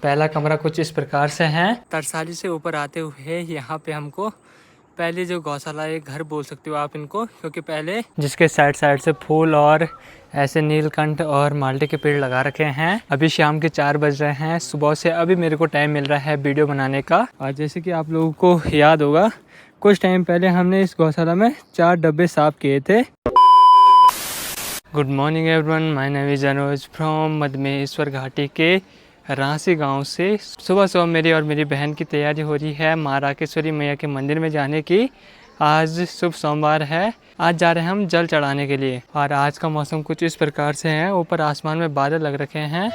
पहला कमरा कुछ इस प्रकार से है। तरसाली से ऊपर आते हुए यहाँ पे हमको पहले जो गौशाला है, घर बोल सकते हो आप इनको, क्योंकि पहले जिसके साइड साइड से फूल और ऐसे नीलकंठ और माल्टे के पेड़ लगा रखे हैं। अभी शाम के 4 बज रहे हैं। सुबह से अभी मेरे को टाइम मिल रहा है वीडियो बनाने का। और जैसे कि आप लोगों को याद होगा, कुछ टाइम पहले हमने इस गौशाला में 4 डब्बे साफ किए थे। Good morning everyone, my name is Anuj from Madhmeshwar घाटी के रांसी गांव से। सुबह सुबह मेरी और मेरी बहन की तैयारी हो रही है माँ राकेश्वरी मैया के मंदिर में जाने की। आज शुभ सोमवार है। आज जा रहे हैं हम जल चढ़ाने के लिए। और आज का मौसम कुछ इस प्रकार से है, ऊपर आसमान में बादल लग रखे हैं।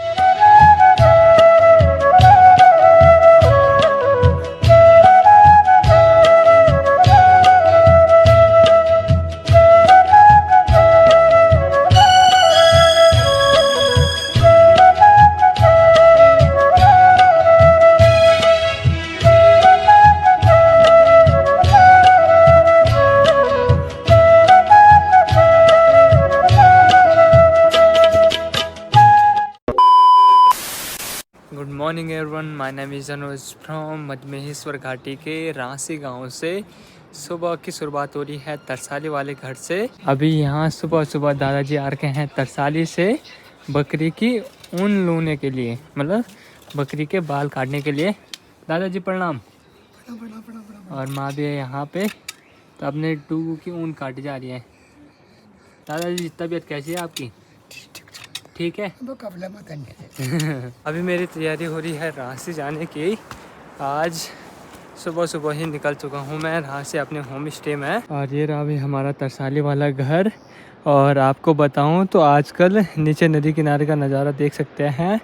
Good morning everyone, my name is Anuj from Madhmeshwar घाटी के रांसी गांव से। सुबह की शुरुआत हो रही है तरसाली वाले घर से। अभी यहाँ सुबह सुबह दादाजी आ रखे हैं तरसाली से बकरी की ऊन लूने के लिए, मतलब बकरी के बाल काटने के लिए। दादाजी प्रणाम। और माँ भी है यहाँ पे, तो अपने डूगू की ऊन काटी जा रही है। दादाजी तबीयत कैसी है आपकी? ठीक है। अभी मेरी तैयारी हो रही है रांसी जाने की। आज सुबह सुबह ही निकल चुका हूँ मैं रांसी अपने होम स्टे में। और ये रहा अभी हमारा तरसाली वाला घर। और आपको बताऊँ तो आजकल नीचे नदी किनारे का नज़ारा देख सकते हैं।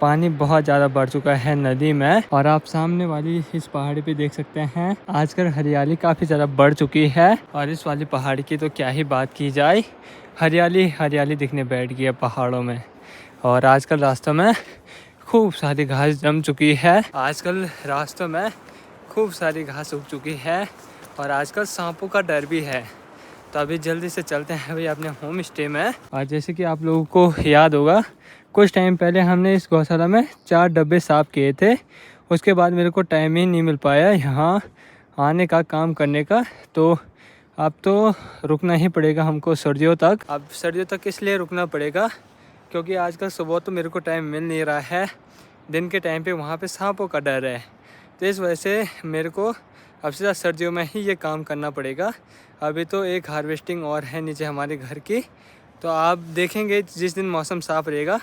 पानी बहुत ज़्यादा बढ़ चुका है नदी में। और आप सामने वाली इस पहाड़ी पे देख सकते हैं, आजकल हरियाली काफ़ी ज़्यादा बढ़ चुकी है। और इस वाली पहाड़ी की तो क्या ही बात की जाए, हरियाली हरियाली दिखने बैठ गई है पहाड़ों में। और आजकल रास्तों में खूब सारी घास जम चुकी है। आजकल रास्तों में खूब सारी घास उग चुकी है। और आजकल सांपों का डर भी है। तो अभी जल्दी से चलते हैं भाई अपने होम स्टे में। और जैसे कि आप लोगों को याद होगा, कुछ टाइम पहले हमने इस गौशाला में 4 डब्बे साफ किए थे। उसके बाद मेरे को टाइम ही नहीं मिल पाया यहाँ आने का, काम करने का। तो अब तो रुकना ही पड़ेगा हमको सर्दियों तक। अब सर्दियों तक इसलिए रुकना पड़ेगा क्योंकि आजकल सुबह तो मेरे को टाइम मिल नहीं रहा है। दिन के टाइम पे वहाँ पे सांपों का डर है। तो इस वजह से मेरे को अब से सर्दियों में ही ये काम करना पड़ेगा। अभी तो एक हार्वेस्टिंग और है नीचे हमारे घर की, तो आप देखेंगे जिस दिन मौसम साफ़ रहेगा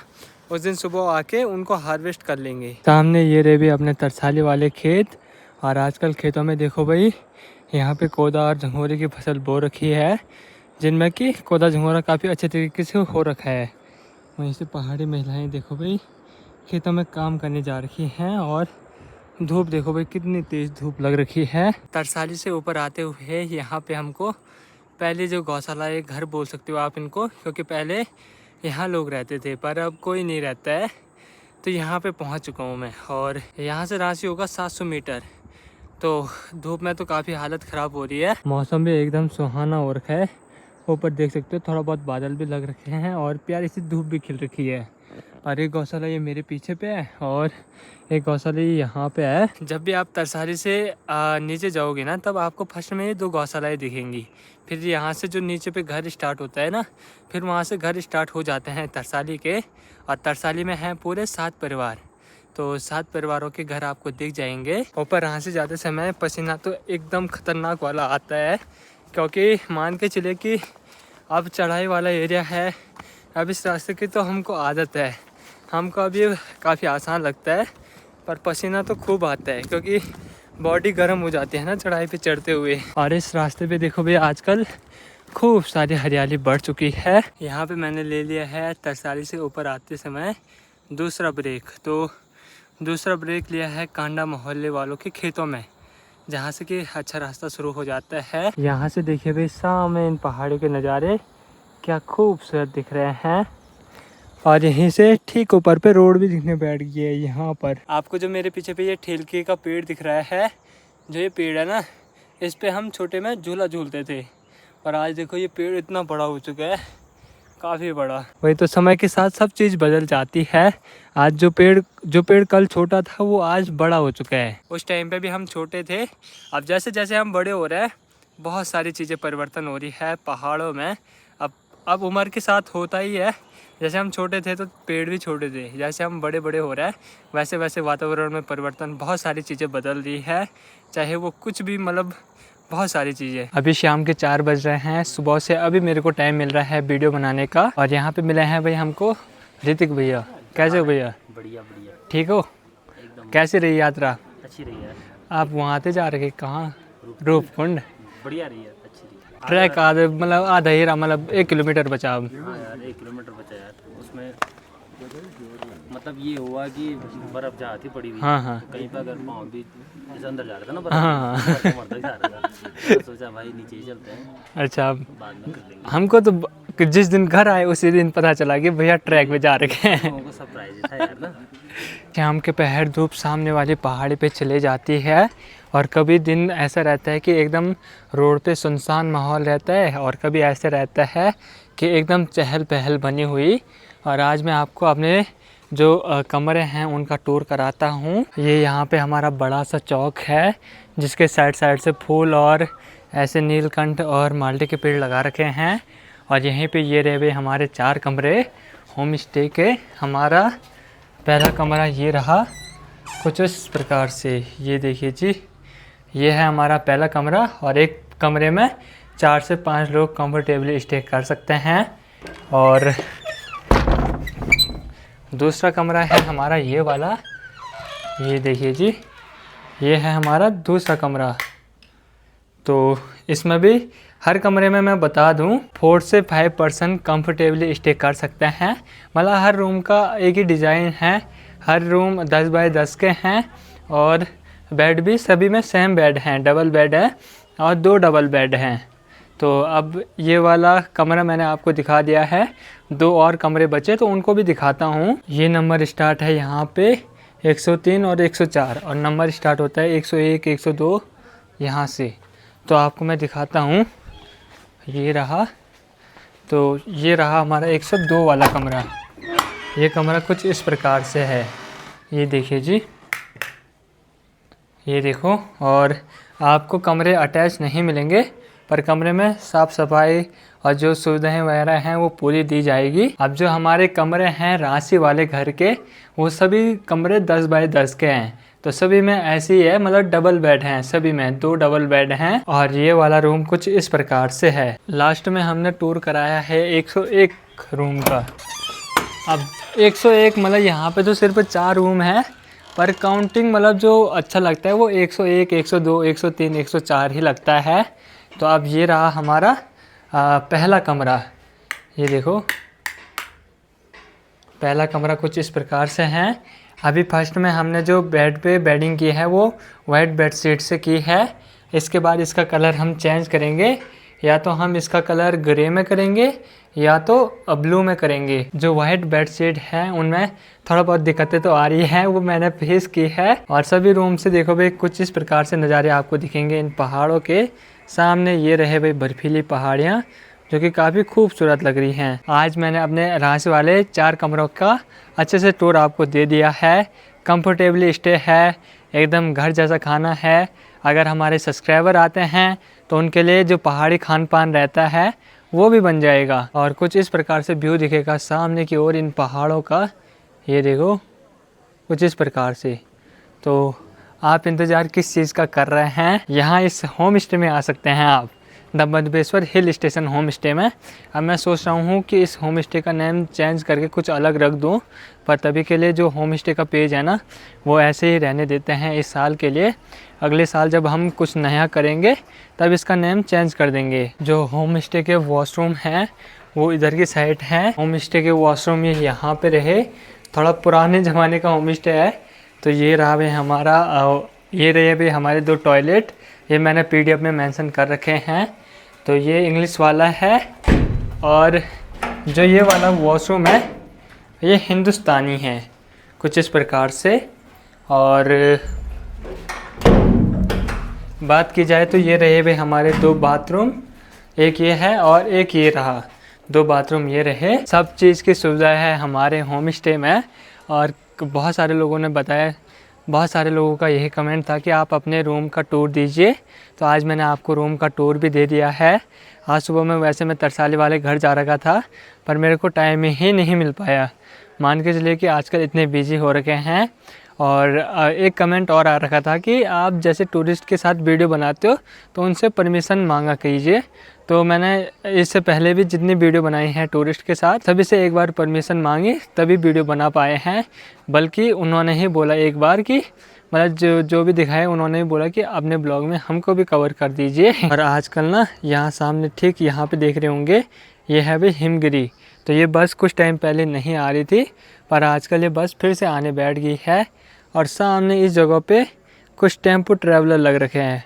उस दिन सुबह आके उनको हार्वेस्ट कर लेंगे। सामने ये रहे भी अपने तरसाली वाले खेत। और आजकल खेतों में देखो भाई, यहाँ पे कोदा और झंगोरे की फसल बो रखी है, जिनमें कि कोदा झंगोरा काफ़ी अच्छे तरीके से हो रखा है। वहीं से पहाड़ी महिलाएं देखो भाई खेतों में काम करने जा रखी हैं। और धूप देखो भाई कितनी तेज़ धूप लग रखी है। तरसाली से ऊपर आते हुए यहाँ पे हमको पहले जो गौशाला है, घर बोल सकते हो आप इनको, क्योंकि पहले यहाँ लोग रहते थे पर अब कोई नहीं रहता है। तो यहाँ पे पहुँच चुका हूँ मैं। और यहाँ से रांसी होगा 700 मीटर। तो धूप में तो काफ़ी हालत ख़राब हो रही है। मौसम भी एकदम सुहाना हो रखा है। ऊपर देख सकते हो थोड़ा बहुत बादल भी लग रखे हैं और प्यारी सी धूप भी खिल रखी है। और एक गौशाला ये मेरे पीछे पे है और एक गौशाला यहाँ पे है। जब भी आप तरसाली से नीचे जाओगे ना, तब आपको फर्स्ट में 2 गौशालाएँ दिखेंगी। फिर यहाँ से जो नीचे पे घर स्टार्ट होता है ना, फिर वहाँ से घर स्टार्ट हो जाते हैं तरसाली के। और तरसाली में हैं पूरे 7 परिवार। तो 7 परिवारों के घर आपको दिख जाएंगे। ऊपर यहाँ से जाते समय पसीना तो एकदम खतरनाक वाला आता है, क्योंकि मान के चले कि अब चढ़ाई वाला एरिया है। अब इस रास्ते की तो हमको आदत है, हमको अब ये काफ़ी आसान लगता है। पर पसीना तो खूब आता है क्योंकि बॉडी गर्म हो जाती है ना चढ़ाई पे चढ़ते हुए। और इस रास्ते पे देखो भैया आजकल खूब सारी हरियाली बढ़ चुकी है। यहाँ पे मैंने ले लिया है तरसाली से ऊपर आते समय दूसरा ब्रेक। तो दूसरा ब्रेक लिया है कांडा मोहल्ले वालों के खेतों में, जहाँ से कि अच्छा रास्ता शुरू हो जाता है। यहाँ से देखिए भाई सामने इन पहाड़ों के नज़ारे क्या खूबसूरत दिख रहे हैं। और यहीं से ठीक ऊपर पे रोड भी दिखने बैठ गई है। यहाँ पर आपको जो मेरे पीछे पे ये ठेलके का पेड़ दिख रहा है, जो ये पेड़ है ना, इस पे हम छोटे में झूला झूलते थे। और आज देखो ये पेड़ इतना बड़ा हो चुका है काफ़ी बड़ा। वही तो, समय के साथ सब चीज़ बदल जाती है। आज जो पेड़ कल छोटा था वो आज बड़ा हो चुका है। उस टाइम पे भी हम छोटे थे। अब जैसे जैसे हम बड़े हो रहे हैं बहुत सारी चीज़ें परिवर्तन हो रही है पहाड़ों में। अब उम्र के साथ होता ही है। जैसे हम छोटे थे तो पेड़ भी छोटे थे, जैसे हम बड़े बड़े हो रहे हैं वैसे वैसे वातावरण में परिवर्तन, बहुत सारी चीज़ें बदल रही है। चाहे वो कुछ भी, मतलब बहुत सारी चीज़ें। अभी शाम के 4 बज रहे हैं। सुबह से अभी मेरे को टाइम मिल रहा है वीडियो बनाने का। और यहाँ पे मिले हैं भाई हमको ऋतिक भैया। कैसे हो भैया? बढ़िया बढ़िया। ठीक हो? एकदम। कैसी रही यात्रा? अच्छी रही है। आप वहाँ से जा रहे कहाँ? रूपकुंड। बढ़िया रही है, अच्छी रही है। ट्रैक आधे, मतलब आधा ही रहा, मतलब 1 किलोमीटर बचा अब। हाँ यार, 1 किलोमीटर बचा यार। उसमें मतलब ये हुआ कि बर्फ जहाँ थी पड़ी हुई। हाँ हाँ। कहीं पर अगर पाँव भी जैसे अंदर जा रहा था ना हाँ। बर्फ मरता ही जा रहा था। तो सोचा भाई नीचे ही चलते हैं। अच्छा, बाद में कर लेंगे। हमको तो जिस दिन घर आए उसी दिन पता चला कि भैया ट्रैक पे जा रखे हैं। लोगों को सरप्राइज था यार ना। शाम के पहर धूप सामने वाली पहाड़ी पे चले जाती है। और कभी दिन ऐसा रहता है कि एकदम रोड पे सुनसान माहौल रहता है, और कभी ऐसे रहता है कि एकदम चहल पहल बनी हुई। और आज मैं आपको अपने जो कमरे हैं उनका टूर कराता हूँ। ये यहाँ पे हमारा बड़ा सा चौक है जिसके साइड साइड से फूल और ऐसे नीलकंठ और माल्टे के पेड़ लगा रखे हैं। और यहीं पे ये रहे हुए हमारे 4 कमरे होम स्टे के। हमारा पहला कमरा ये रहा कुछ इस प्रकार से, ये देखिए जी, ये है हमारा पहला कमरा। और एक कमरे में 4 से 5 लोग कंफर्टेबली स्टे कर सकते हैं। और दूसरा कमरा है हमारा ये वाला, ये देखिए जी, ये है हमारा दूसरा कमरा। तो इसमें भी हर कमरे में मैं बता दूं 4 से 5 पर्सन कंफर्टेबली स्टे कर सकते हैं। मतलब हर रूम का एक ही डिज़ाइन है, हर रूम 10 बाय 10 के हैं। और बेड भी सभी में सेम बेड हैं, डबल बेड है और 2 डबल बेड हैं। तो अब ये वाला कमरा मैंने आपको दिखा दिया है, 2 और कमरे बचे तो उनको भी दिखाता हूँ। ये नंबर स्टार्ट है यहाँ पे 103 और 104, और नंबर स्टार्ट होता है 101 102 यहाँ से। तो आपको मैं दिखाता हूँ, ये रहा। तो ये रहा हमारा 102 वाला कमरा। ये कमरा कुछ इस प्रकार से है, ये देखिए जी, ये देखो। और आपको कमरे अटैच नहीं मिलेंगे, पर कमरे में साफ़ सफाई और जो सुविधाएं वगैरह हैं वो पूरी दी जाएगी। अब जो हमारे कमरे हैं रांची वाले घर के, वो सभी कमरे 10 बाय 10 के हैं। तो सभी में ऐसी ही है, मतलब डबल बेड हैं, सभी में 2 डबल बेड हैं। और ये वाला रूम कुछ इस प्रकार से है। लास्ट में हमने टूर कराया है 101 रूम का। अब 101 मतलब यहाँ पे तो सिर्फ 4 रूम है, पर काउंटिंग मतलब जो अच्छा लगता है वो 101 102 103 104 ही लगता है। तो अब ये रहा हमारा पहला कमरा, ये देखो पहला कमरा कुछ इस प्रकार से है। अभी फर्स्ट में हमने जो बेड पे बेडिंग की है वो वाइट बेडशीट से की है। इसके बाद इसका कलर हम चेंज करेंगे, या तो हम इसका कलर ग्रे में करेंगे या तो ब्लू में करेंगे। जो वाइट बेडशीट है उनमें थोड़ा बहुत दिक्कतें तो आ रही है, वो मैंने फेस की है। और सभी रूम से देखो भाई कुछ इस प्रकार से नज़ारे आपको दिखेंगे इन पहाड़ों के सामने। ये रहे भाई बर्फीली पहाड़ियाँ जो कि काफ़ी खूबसूरत लग रही हैं। आज मैंने अपने रांची वाले 4 कमरों का अच्छे से टूर आपको दे दिया है। कंफर्टेबली स्टे है, एकदम घर जैसा खाना है। अगर हमारे सब्सक्राइबर आते हैं तो उनके लिए जो पहाड़ी खान पान रहता है वो भी बन जाएगा। और कुछ इस प्रकार से व्यू दिखेगा सामने की ओर इन पहाड़ों का, ये देखो कुछ इस प्रकार से। तो आप इंतज़ार किस चीज़ का कर रहे हैं? यहाँ इस होम स्टे में आ सकते हैं आप, the Madhupeshwar hill station home stay में। अब मैं सोच रहा हूँ कि इस होम स्टे का नेम चेंज करके कुछ अलग रख दूँ, पर तभी के लिए जो होम स्टे का पेज है ना वो ऐसे ही रहने देते हैं इस साल के लिए। अगले साल जब हम कुछ नया करेंगे तब इसका नेम चेंज कर देंगे। जो होम स्टे के वॉशरूम हैं वो इधर की साइड हैं। होम स्टे के वॉशरूम ये यहाँ पे रहे, थोड़ा पुराने ज़माने का होम स्टे है। तो ये रहा भाई हमारा, ये रहे भाई हमारे 2 टॉयलेट, ये मैंने PDF में मेंशन कर रखे हैं। तो ये इंग्लिश वाला है, और जो ये वाला वॉशरूम है ये हिंदुस्तानी है कुछ इस प्रकार से। और बात की जाए तो ये रहे भाई हमारे 2 बाथरूम, एक ये है और एक ये रहा। 2 बाथरूम ये रहे। सब चीज़ की सुविधा है हमारे होम स्टे में। और बहुत सारे लोगों ने बताया, बहुत सारे लोगों का यही कमेंट था कि आप अपने रूम का टूर दीजिए। तो आज मैंने आपको रूम का टूर भी दे दिया है। आज सुबह में वैसे मैं तरसाली वाले घर जा रखा था, पर मेरे को टाइम ही नहीं मिल पाया। मान के चलिए कि आजकल इतने बिजी हो रखे हैं। और एक कमेंट और आ रखा था कि आप जैसे टूरिस्ट के साथ वीडियो बनाते हो तो उनसे परमिशन मांगा कीजिए। तो मैंने इससे पहले भी जितनी वीडियो बनाई हैं टूरिस्ट के साथ, सभी से एक बार परमिशन मांगी तभी वीडियो बना पाए हैं। बल्कि उन्होंने ही बोला एक बार कि मतलब जो भी दिखाए उन्होंने ही बोला कि अपने ब्लॉग में हमको भी कवर कर दीजिए। और आजकल ना यहाँ सामने ठीक यहाँ पे देख रहे होंगे, ये है भी हिमगिरी। तो ये बस कुछ टाइम पहले नहीं आ रही थी, पर आजकल ये बस फिर से आने बैठ गई है। और सामने इस जगह पे कुछ टेम्पो ट्रैवलर लग रखे हैं,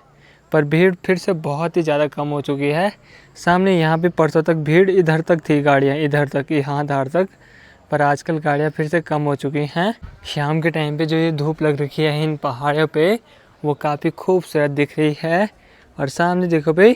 पर भीड़ फिर से बहुत ही ज़्यादा कम हो चुकी है। सामने यहाँ पे परसों तक भीड़ इधर तक थी, गाड़ियाँ इधर तक, यहाँ धार तक, पर आजकल गाड़ियाँ फिर से कम हो चुकी हैं। शाम के टाइम पे जो ये धूप लग रखी है इन पहाड़ों पे, वो काफ़ी खूबसूरत दिख रही है। और सामने देखो भाई,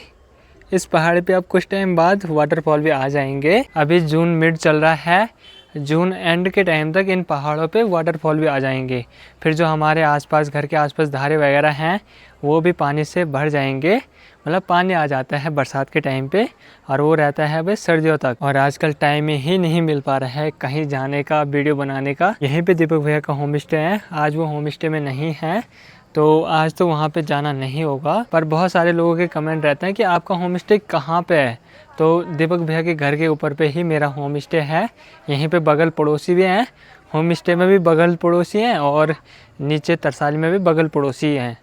इस पहाड़ पे अब कुछ टाइम बाद वाटरफॉल भी आ जाएंगे। अभी जून मिड चल रहा है, जून एंड के टाइम तक इन पहाड़ों पे वाटरफॉल भी आ जाएंगे। फिर जो हमारे आसपास, घर के आसपास धारे वगैरह हैं, वो भी पानी से भर जाएंगे। मतलब पानी आ जाता है बरसात के टाइम पे, और वो रहता है भाई सर्दियों तक। और आजकल टाइम ही नहीं मिल पा रहा है कहीं जाने का, वीडियो बनाने का। यहीं पे दीपक भैया का होम स्टे है, आज वो होम स्टे में नहीं है, तो आज तो वहाँ पे जाना नहीं होगा। पर बहुत सारे लोगों के कमेंट रहते हैं कि आपका होम स्टे कहाँ पे है। तो दीपक भैया के घर के ऊपर पे ही मेरा होम स्टे है। यहीं पे बगल पड़ोसी भी हैं, होम स्टे में भी बगल पड़ोसी हैं, और नीचे तरसाली में भी बगल पड़ोसी हैं।